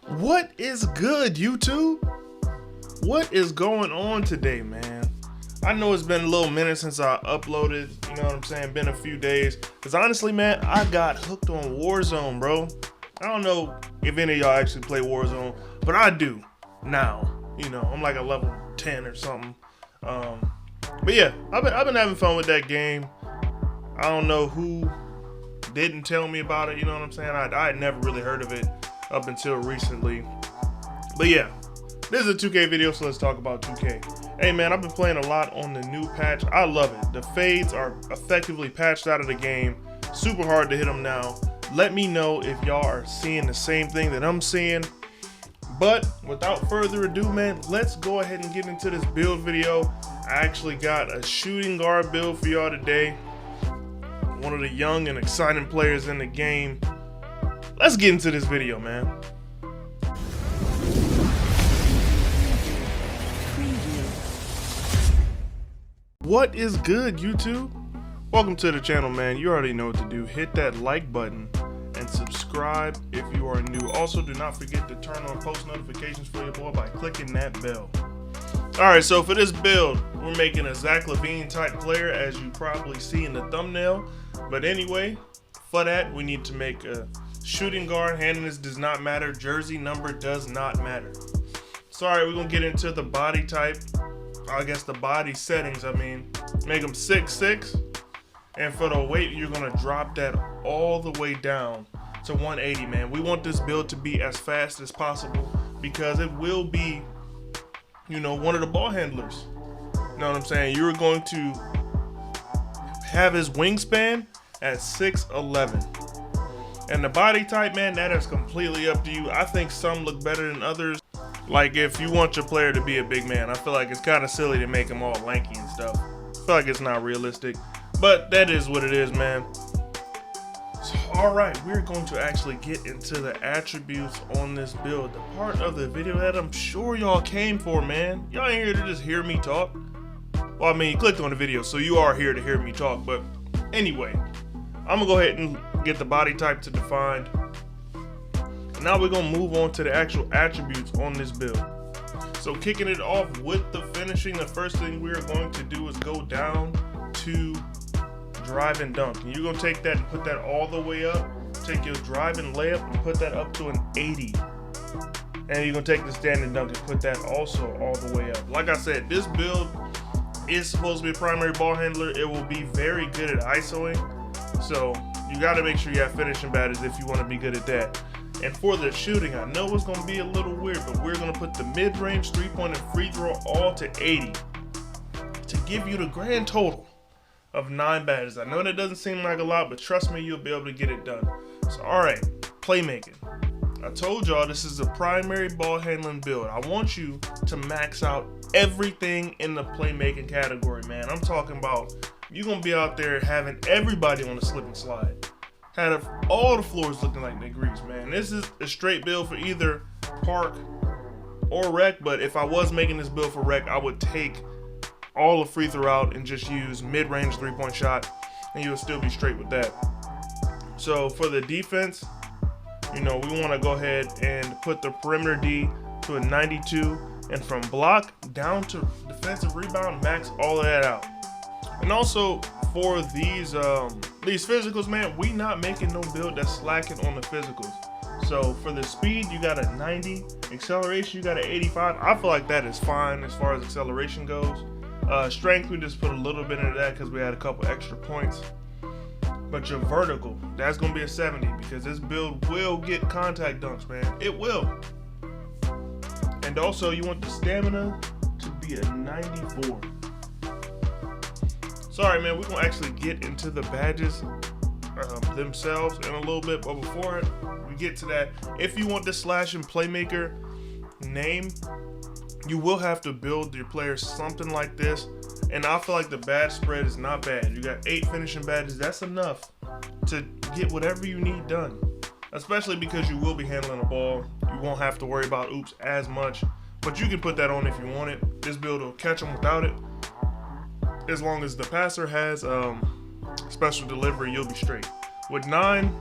What is good, YouTube? What is going on today, man? I know it's been a little minute since I uploaded, you know what I'm saying, been a few days. Because honestly, man, I got hooked on Warzone, bro. I don't know if any of y'all actually play Warzone, but I do now. You know, I'm like a level 10 or something. But yeah, I've been having fun with that game. I don't know who didn't tell me about it, you know what I'm saying? I had never really heard of it up until recently. But yeah, this is a 2K video, so let's talk about 2K. Hey man, I've been playing a lot on the new patch. I love it. The fades are effectively patched out of the game. Super hard to hit them now. Let me know if y'all are seeing the same thing that I'm seeing. But without further ado, man, let's go ahead and get into this build video. I actually got a shooting guard build for y'all today. One of the young and exciting players in the game. Let's get into this video, man. What is good, YouTube? Welcome to the channel, man. You already know what to do. Hit that like button and subscribe if you are new. Also, do not forget to turn on post notifications for your boy by clicking that bell. Alright, so for this build, we're making a Zach LaVine type player, as you probably see in the thumbnail. But anyway, for that, we need to make a shooting guard. Handedness does not matter. Jersey number does not matter. So alright, we're going to get into the body type. I guess the body settings, make them 6'6". And for the weight, you're going to drop that all the way down to 180, man. We want this build to be as fast as possible because it will be, you know, one of the ball handlers. You know what I'm saying? You're going to have his wingspan at 6'11". And the body type, man, that is completely up to you. I think some look better than others. Like if you want your player to be a big man, I feel like it's kind of silly to make him all lanky and stuff. I feel like it's not realistic, but that is what it is, man. So, all right, we're going to actually get into the attributes on this build. The part of the video that I'm sure y'all came for, man. Y'all ain't here to just hear me talk. Well, I mean, you clicked on the video, so you are here to hear me talk. But anyway, I'm gonna go ahead and get the body type to defined. Now we're gonna move on to the actual attributes on this build. So kicking it off with the finishing, the first thing we're going to do is go down to drive and dunk. And you're gonna take that and put that all the way up. Take your drive and layup and put that up to an 80. And you're gonna take the stand and dunk and put that also all the way up. Like I said, this build is supposed to be a primary ball handler. It will be very good at ISOing. So you gotta make sure you have finishing badges if you wanna be good at that. And for the shooting, I know it's going to be a little weird, but we're going to put the mid-range, three-point, and free throw all to 80 to give you the grand total of 9 badges. I know that doesn't seem like a lot, but trust me, you'll be able to get it done. So, all right, playmaking. I told y'all this is a primary ball handling build. I want you to max out everything in the playmaking category, man. I'm talking about you're going to be out there having everybody on the slip and slide. Had all the floors looking like degrees, man. This is a straight build for either park or rec, but if I was making this build for rec, I would take all the free throw out and just use mid-range three-point shot, and you would still be straight with that. So for the defense, you know, we want to go ahead and put the perimeter D to a 92, and from block down to defensive rebound, max all of that out. And also for these physicals, man, we not making no build that's slacking on the physicals. So for the speed, you got a 90. Acceleration, you got an 85. I feel like that is fine as far as acceleration goes. Strength, we just put a little bit into that because we had a couple extra points. But your vertical, that's gonna be a 70 because this build will get contact dunks, man. It will. And also, you want the stamina to be a 94. Sorry, man, we're gonna actually get into the badges themselves in a little bit, but before we get to that, if you want the slash and playmaker name, you will have to build your player something like this. And I feel like the badge spread is not bad. You got 8 finishing badges. That's enough to get whatever you need done, especially because you will be handling the ball. You won't have to worry about oops as much, but you can put that on if you want it. This build will catch them without it. As long as the passer has special delivery, you'll be straight. With 9,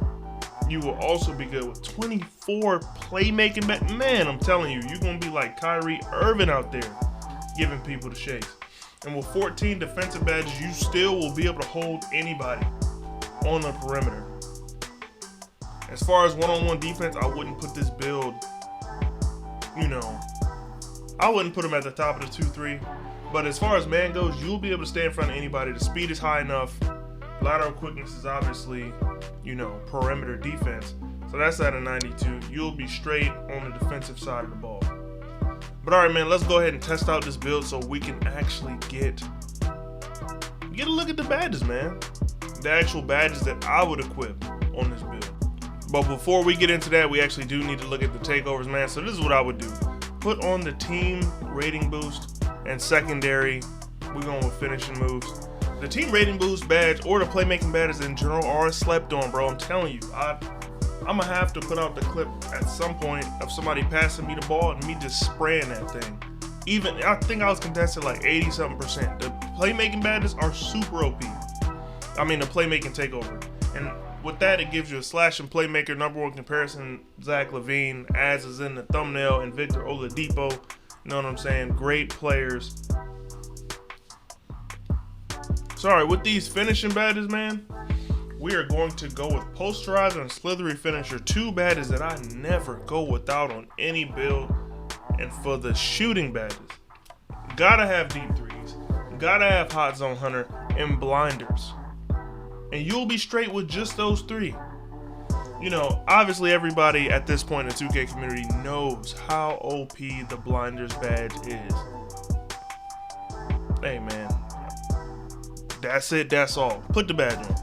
You will also be good with 24 playmaking badges. Man, I'm telling you, you're going to be like Kyrie Irving out there giving people the shakes. And with 14 defensive badges, you still will be able to hold anybody on the perimeter. As far as one-on-one defense, I wouldn't put this build, I wouldn't put him at the top of the 2-3. But as far as man goes, you'll be able to stay in front of anybody. The speed is high enough. Lateral quickness is obviously, perimeter defense. So that's at a 92. You'll be straight on the defensive side of the ball. But all right, man, let's go ahead and test out this build so we can actually get a look at the badges, man. The actual badges that I would equip on this build. But before we get into that, we actually do need to look at the takeovers, man. So this is what I would do. Put on the team rating boost, and secondary, we're going with finishing moves. The team rating boost badge or the playmaking badges in general are slept on, bro. I'm telling you, I'm gonna have to put out the clip at some point of somebody passing me the ball and me just spraying that thing. Even, I think I was contested like 80-something%. The playmaking badges are super OP. I mean, the playmaking takeover. And with that, it gives you a slash and playmaker #1 comparison. Zach LaVine, as is in the thumbnail, and Victor Oladipo. You know what I'm saying? Great players. Sorry, with these finishing badges, man, we are going to go with posterizer and slithery finisher. Two badges that I never go without on any build. And for the shooting badges, gotta have deep threes, gotta have hot zone hunter and blinders. And you'll be straight with just those three. Obviously everybody at this point in the 2K community knows how OP the blinders badge is. Hey, man. That's it, that's all. Put the badge on.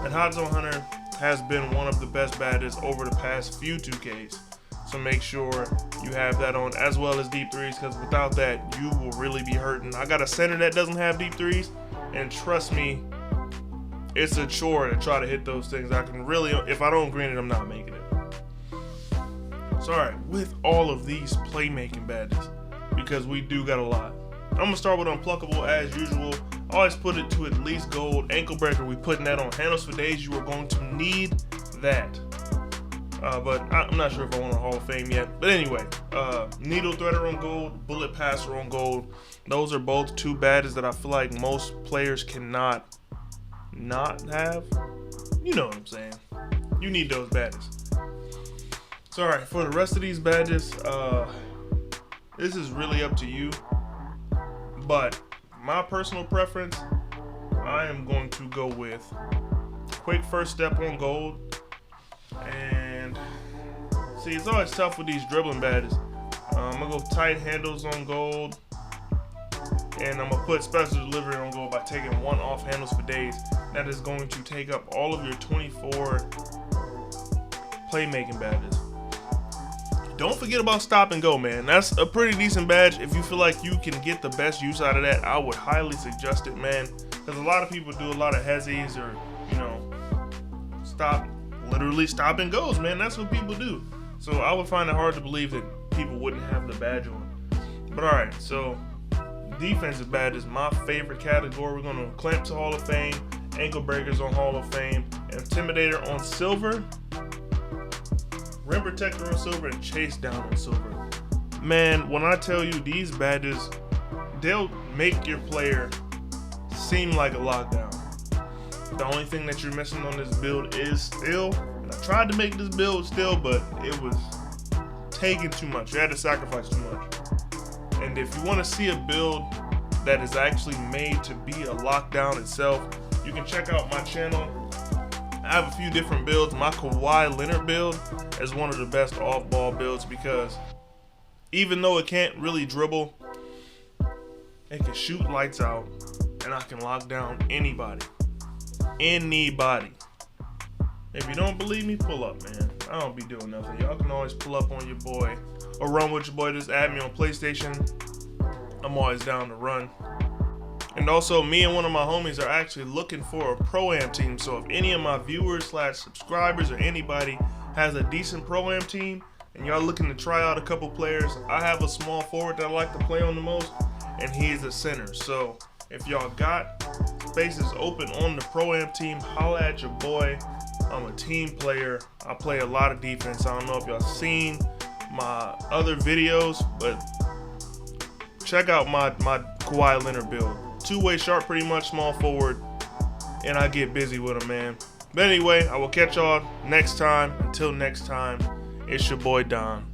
And hot zone hunter has been one of the best badges over the past few 2Ks. So make sure you have that on, as well as deep threes, because without that, you will really be hurting. I got a center that doesn't have deep threes, and trust me, it's a chore to try to hit those things. I can really, if I don't green it, I'm not making it. So all right, with all of these playmaking badges, because we do got a lot, I'm gonna start with unpluckable as usual. Always put it to at least gold. Ankle breaker, we putting that on. Handles for days, you are going to need that. But I'm not sure if I want a Hall of Fame yet. But anyway, needle threader on gold, bullet passer on gold. Those are both two badges that I feel like most players cannot not have. You know what I'm saying. You need those badges. So alright, for the rest of these badges, this is really up to you. But my personal preference, I am going to go with quick first step on gold. And see, it's always tough with these dribbling badges. I'm gonna go tight handles on gold, and I'm gonna put special delivery on gold by taking one off handles for days. That is going to take up all of your 24 playmaking badges. Don't forget about stop and go, man. That's a pretty decent badge. If you feel like you can get the best use out of that, I would highly suggest it, man. Because a lot of people do a lot of hezzies or, literally stop and goes, man. That's what people do. So I would find it hard to believe that people wouldn't have the badge on. But all right, so defensive badge is my favorite category. We're gonna clamp to Hall of Fame, ankle breakers on Hall of Fame, intimidator on silver, rim protector on silver, and chase down on silver. Man, when I tell you these badges, they'll make your player seem like a lockdown. The only thing that you're missing on this build is still, and I tried to make this build still, but it was taking too much. You had to sacrifice too much. And if you want to see a build that is actually made to be a lockdown itself, you can check out my channel. I have a few different builds. My Kawhi Leonard build is one of the best off-ball builds because even though it can't really dribble, it can shoot lights out, and I can lock down anybody. Anybody. If you don't believe me, pull up, man. I don't be doing nothing. Y'all can always pull up on your boy or run with your boy. Just add me on PlayStation. I'm always down to run. And also, me and one of my homies are actually looking for a Pro-Am team. So if any of my viewers / subscribers or anybody has a decent Pro-Am team and y'all looking to try out a couple players, I have a small forward that I like to play on the most, and he's a center. So if y'all got spaces open on the Pro-Am team, holla at your boy. I'm a team player. I play a lot of defense. I don't know if y'all seen my other videos, but check out my Kawhi Leonard build. Two-way sharp, pretty much, small forward, and I get busy with him, man. But anyway, I will catch y'all next time. Until next time, it's your boy Don.